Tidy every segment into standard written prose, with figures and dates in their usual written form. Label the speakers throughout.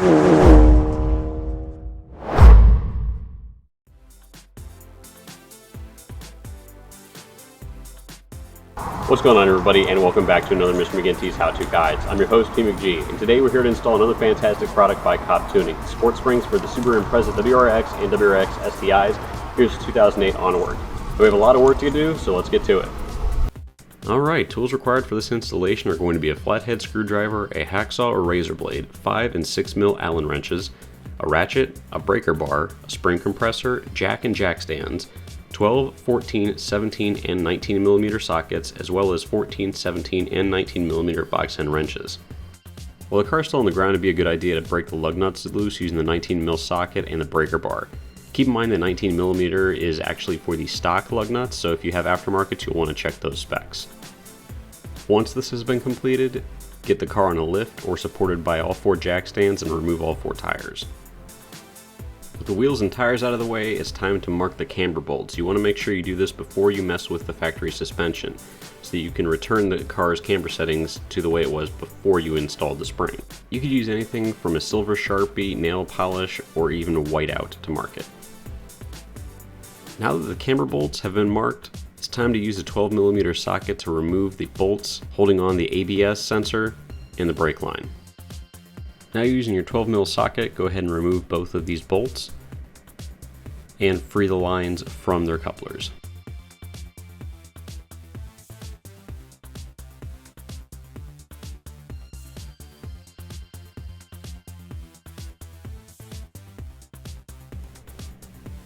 Speaker 1: What's going on, everybody, and welcome back to another Mr. McGuinty's How-To Guides. I'm your host, P. McG, and today we're here to install another fantastic product by COBB Tuning, Sport Springs for the Subaru Impreza WRX and WRX STIs. Here's 2008 onward. We have a lot of work to do, so let's get to it. Alright, tools required for this installation are going to be a flathead screwdriver, a hacksaw or razor blade, 5 and 6 mil Allen wrenches, a ratchet, a breaker bar, a spring compressor, jack and jack stands, 12, 14, 17, and 19 millimeter sockets, as well as 14, 17, and 19 millimeter box end wrenches. While the car is still on the ground, it'd be a good idea to break the lug nuts loose using the 19 mil socket and the breaker bar. Keep in mind the 19 millimeter is actually for the stock lug nuts, so if you have aftermarkets, you'll want to check those specs. Once this has been completed, get the car on a lift or supported by all 4 jack stands and remove all 4 tires. With the wheels and tires out of the way, it's time to mark the camber bolts. You want to make sure you do this before you mess with the factory suspension, so that you can return the car's camber settings to the way it was before you installed the spring. You could use anything from a silver Sharpie, nail polish, or even a whiteout to mark it. Now that the camber bolts have been marked, it's time to use a 12 millimeter socket to remove the bolts holding on the ABS sensor and the brake line. Now using your 12 mil socket, go ahead and remove both of these bolts and free the lines from their couplers.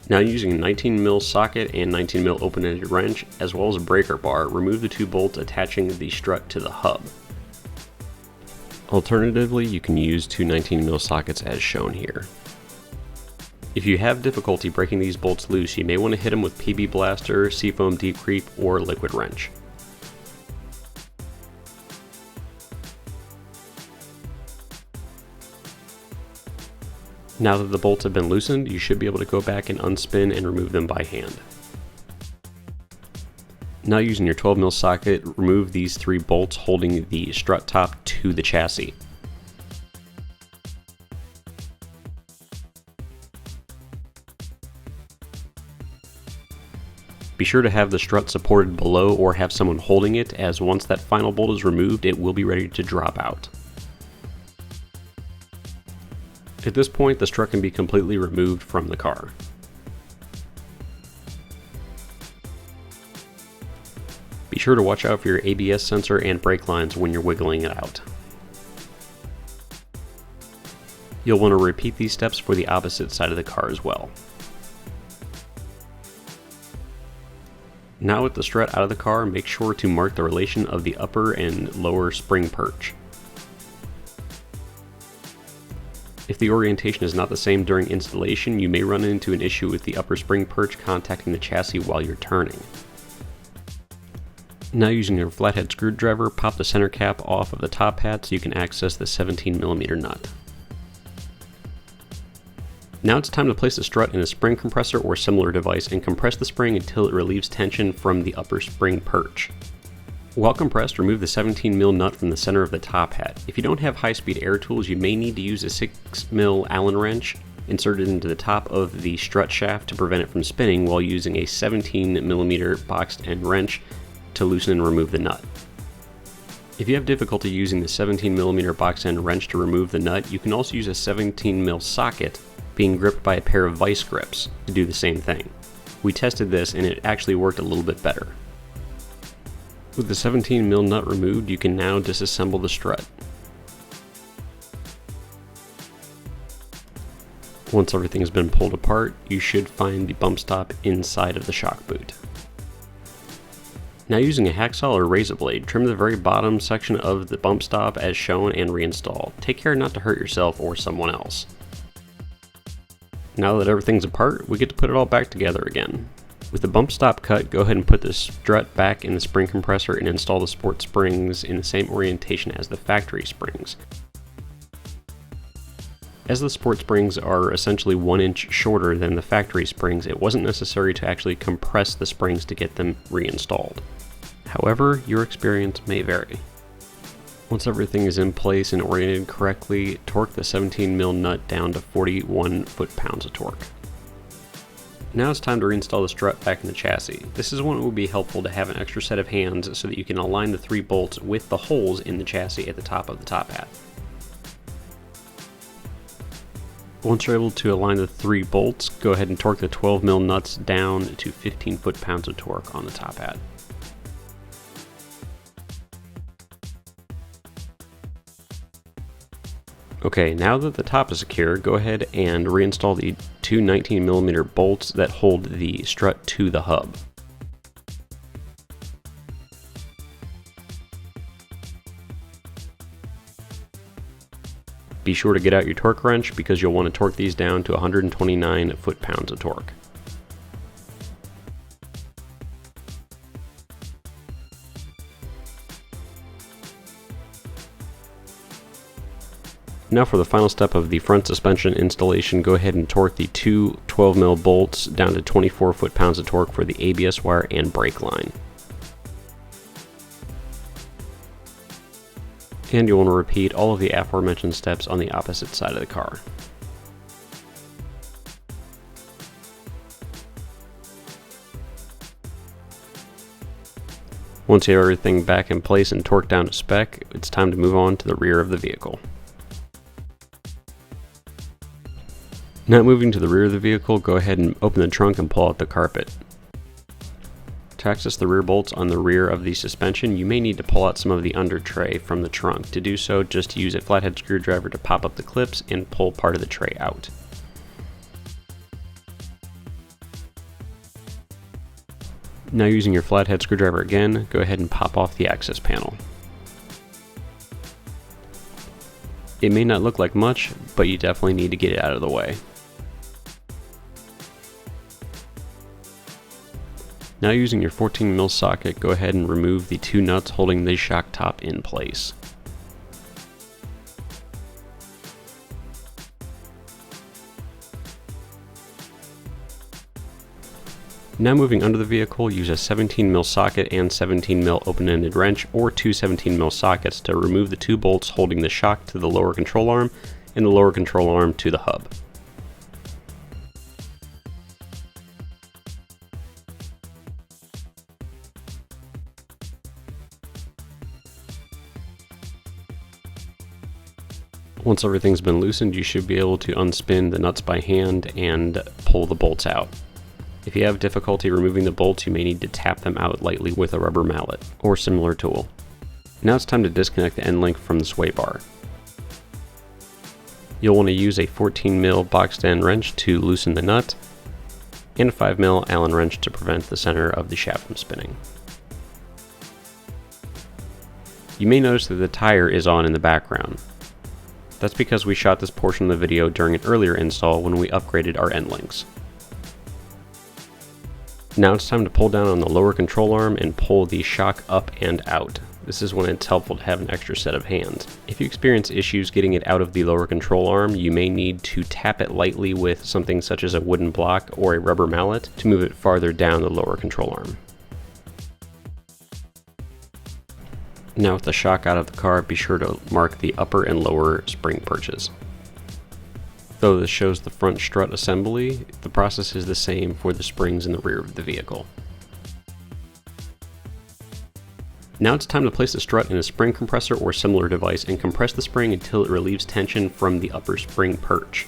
Speaker 1: Now using a 19 mil socket and 19 mil open-ended wrench, as well as a breaker bar, remove the 2 bolts attaching the strut to the hub. Alternatively, you can use 2 19 mil sockets as shown here. If you have difficulty breaking these bolts loose, you may want to hit them with PB Blaster, Seafoam Deep Creep, or Liquid Wrench. Now that the bolts have been loosened, you should be able to go back and unspin and remove them by hand. Now using your 12 mil socket, remove these 3 bolts holding the strut top to the chassis. Be sure to have the strut supported below or have someone holding it, as once that final bolt is removed, it will be ready to drop out. At this point, the strut can be completely removed from the car. Be sure to watch out for your ABS sensor and brake lines when you're wiggling it out. You'll want to repeat these steps for the opposite side of the car as well. Now with the strut out of the car, make sure to mark the relation of the upper and lower spring perch. If the orientation is not the same during installation, you may run into an issue with the upper spring perch contacting the chassis while you're turning. Now using your flathead screwdriver, pop the center cap off of the top hat so you can access the 17 millimeter nut. Now it's time to place the strut in a spring compressor or similar device and compress the spring until it relieves tension from the upper spring perch. While compressed, remove the 17 mil nut from the center of the top hat. If you don't have high-speed air tools, you may need to use a 6 mil Allen wrench inserted into the top of the strut shaft to prevent it from spinning, while using a 17 millimeter boxed end wrench to loosen and remove the nut. If you have difficulty using the 17 millimeter box end wrench to remove the nut, you can also use a 17 mil socket being gripped by a pair of vice grips to do the same thing. We tested this and it actually worked a little bit better. With the 17 mil nut removed, you can now disassemble the strut. Once everything has been pulled apart, you should find the bump stop inside of the shock boot. Now using a hacksaw or razor blade, trim the very bottom section of the bump stop as shown and reinstall. Take care not to hurt yourself or someone else. Now that everything's apart, we get to put it all back together again. With the bump stop cut, go ahead and put the strut back in the spring compressor and install the Sport Springs in the same orientation as the factory springs. As the Sport Springs are essentially 1 inch shorter than the factory springs, it wasn't necessary to actually compress the springs to get them reinstalled. However, your experience may vary. Once everything is in place and oriented correctly, torque the 17mm nut down to 41 foot-pounds of torque. Now it's time to reinstall the strut back in the chassis. This is when it would be helpful to have an extra set of hands so that you can align the 3 bolts with the holes in the chassis at the top of the top hat. Once you're able to align the 3 bolts, go ahead and torque the 12mm nuts down to 15 foot-pounds of torque on the top hat. Okay, now that the top is secure, go ahead and reinstall the 2 19mm bolts that hold the strut to the hub. Be sure to get out your torque wrench because you'll want to torque these down to 129 foot-pounds of torque. Now for the final step of the front suspension installation, go ahead and torque the 2 12mm bolts down to 24 foot-pounds of torque for the ABS wire and brake line. And you'll want to repeat all of the aforementioned steps on the opposite side of the car. Once you have everything back in place and torqued down to spec, it's time to move on to the rear of the vehicle. Now moving to the rear of the vehicle, go ahead and open the trunk and pull out the carpet. To access the rear bolts on the rear of the suspension, you may need to pull out some of the under tray from the trunk. To do so, just use a flathead screwdriver to pop up the clips and pull part of the tray out. Now using your flathead screwdriver again, go ahead and pop off the access panel. It may not look like much, but you definitely need to get it out of the way. Now using your 14mm socket, go ahead and remove the 2 nuts holding the shock top in place. Now moving under the vehicle, use a 17mm socket and 17mm open-ended wrench or 2 17mm sockets to remove the 2 bolts holding the shock to the lower control arm and the lower control arm to the hub. Once everything's been loosened, you should be able to unspin the nuts by hand and pull the bolts out. If you have difficulty removing the bolts, you may need to tap them out lightly with a rubber mallet or similar tool. Now it's time to disconnect the end link from the sway bar. You'll want to use a 14mm boxed end wrench to loosen the nut and a 5mm Allen wrench to prevent the center of the shaft from spinning. You may notice that the tire is on in the background. That's because we shot this portion of the video during an earlier install when we upgraded our end links. Now it's time to pull down on the lower control arm and pull the shock up and out. This is when it's helpful to have an extra set of hands. If you experience issues getting it out of the lower control arm, you may need to tap it lightly with something such as a wooden block or a rubber mallet to move it farther down the lower control arm. Now with the shock out of the car, be sure to mark the upper and lower spring perches. Though this shows the front strut assembly, the process is the same for the springs in the rear of the vehicle. Now it's time to place the strut in a spring compressor or similar device and compress the spring until it relieves tension from the upper spring perch.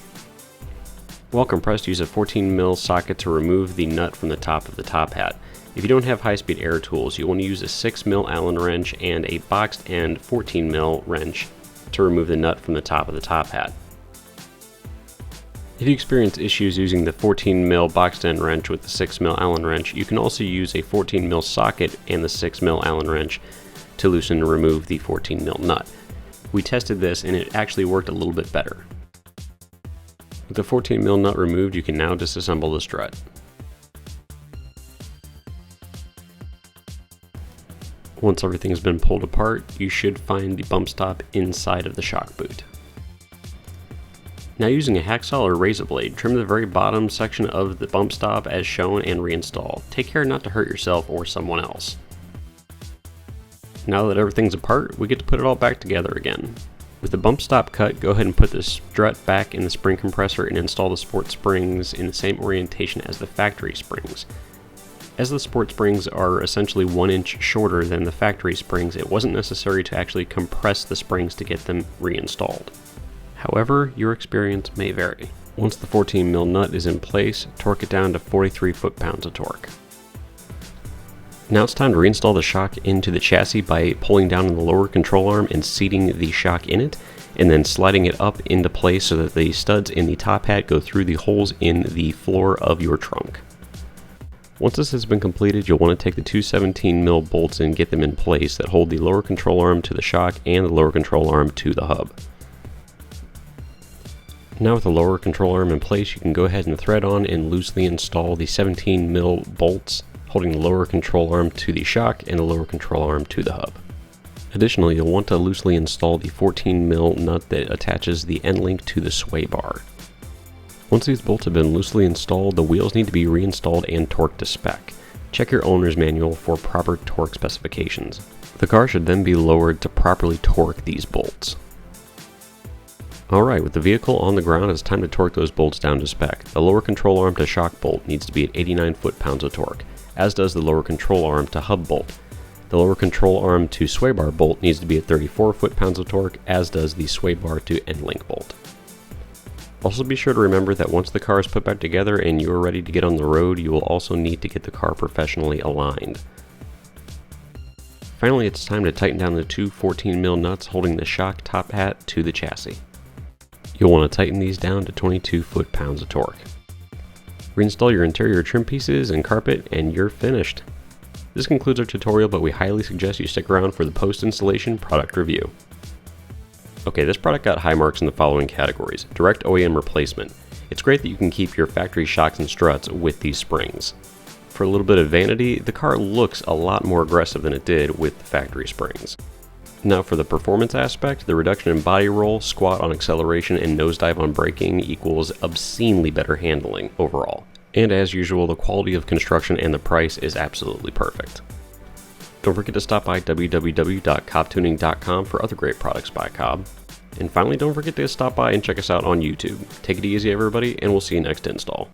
Speaker 1: While compressed, use a 14mm socket to remove the nut from the top of the top hat. If you don't have high-speed air tools, you'll want to use a 6mm Allen wrench and a boxed end 14mm wrench to remove the nut from the top of the top hat. If you experience issues using the 14mm boxed end wrench with the 6mm Allen wrench, you can also use a 14mm socket and the 6mm Allen wrench to loosen and remove the 14mm nut. We tested this and it actually worked a little bit better. With the 14mm nut removed, you can now disassemble the strut. Once everything has been pulled apart, you should find the bump stop inside of the shock boot. Now using a hacksaw or razor blade, trim the very bottom section of the bump stop as shown and reinstall. Take care not to hurt yourself or someone else. Now that everything's apart, we get to put it all back together again. With the bump stop cut, go ahead and put the strut back in the spring compressor and install the Sport Springs in the same orientation as the factory springs. As the Sport Springs are essentially 1 inch shorter than the factory springs, it wasn't necessary to actually compress the springs to get them reinstalled. However, your experience may vary. Once the 14mm nut is in place, torque it down to 43 foot-pounds of torque. Now it's time to reinstall the shock into the chassis by pulling down on the lower control arm and seating the shock in it, and then sliding it up into place so that the studs in the top hat go through the holes in the floor of your trunk. Once this has been completed, you'll want to take the two 17mm bolts and get them in place that hold the lower control arm to the shock and the lower control arm to the hub. Now with the lower control arm in place, you can go ahead and thread on and loosely install the 17mm bolts holding the lower control arm to the shock and the lower control arm to the hub. Additionally, you'll want to loosely install the 14mm nut that attaches the end link to the sway bar. Once these bolts have been loosely installed, the wheels need to be reinstalled and torqued to spec. Check your owner's manual for proper torque specifications. The car should then be lowered to properly torque these bolts. Alright, with the vehicle on the ground, it's time to torque those bolts down to spec. The lower control arm to shock bolt needs to be at 89 foot-pounds of torque, as does the lower control arm to hub bolt. The lower control arm to sway bar bolt needs to be at 34 foot-pounds of torque, as does the sway bar to end link bolt. Also be sure to remember that once the car is put back together and you are ready to get on the road, you will also need to get the car professionally aligned. Finally, it's time to tighten down the two 14mm nuts holding the shock top hat to the chassis. You'll want to tighten these down to 22 foot-pounds of torque. Reinstall your interior trim pieces and carpet and you're finished. This concludes our tutorial, but we highly suggest you stick around for the post-installation product review. Okay, this product got high marks in the following categories. Direct OEM replacement. It's great that you can keep your factory shocks and struts with these springs. For a little bit of vanity, the car looks a lot more aggressive than it did with the factory springs. Now for the performance aspect, the reduction in body roll, squat on acceleration, and nosedive on braking equals obscenely better handling overall. And as usual, the quality of construction and the price is absolutely perfect. Don't forget to stop by www.cobbtuning.com for other great products by Cobb. And finally, don't forget to stop by and check us out on YouTube. Take it easy everybody, and we'll see you next install.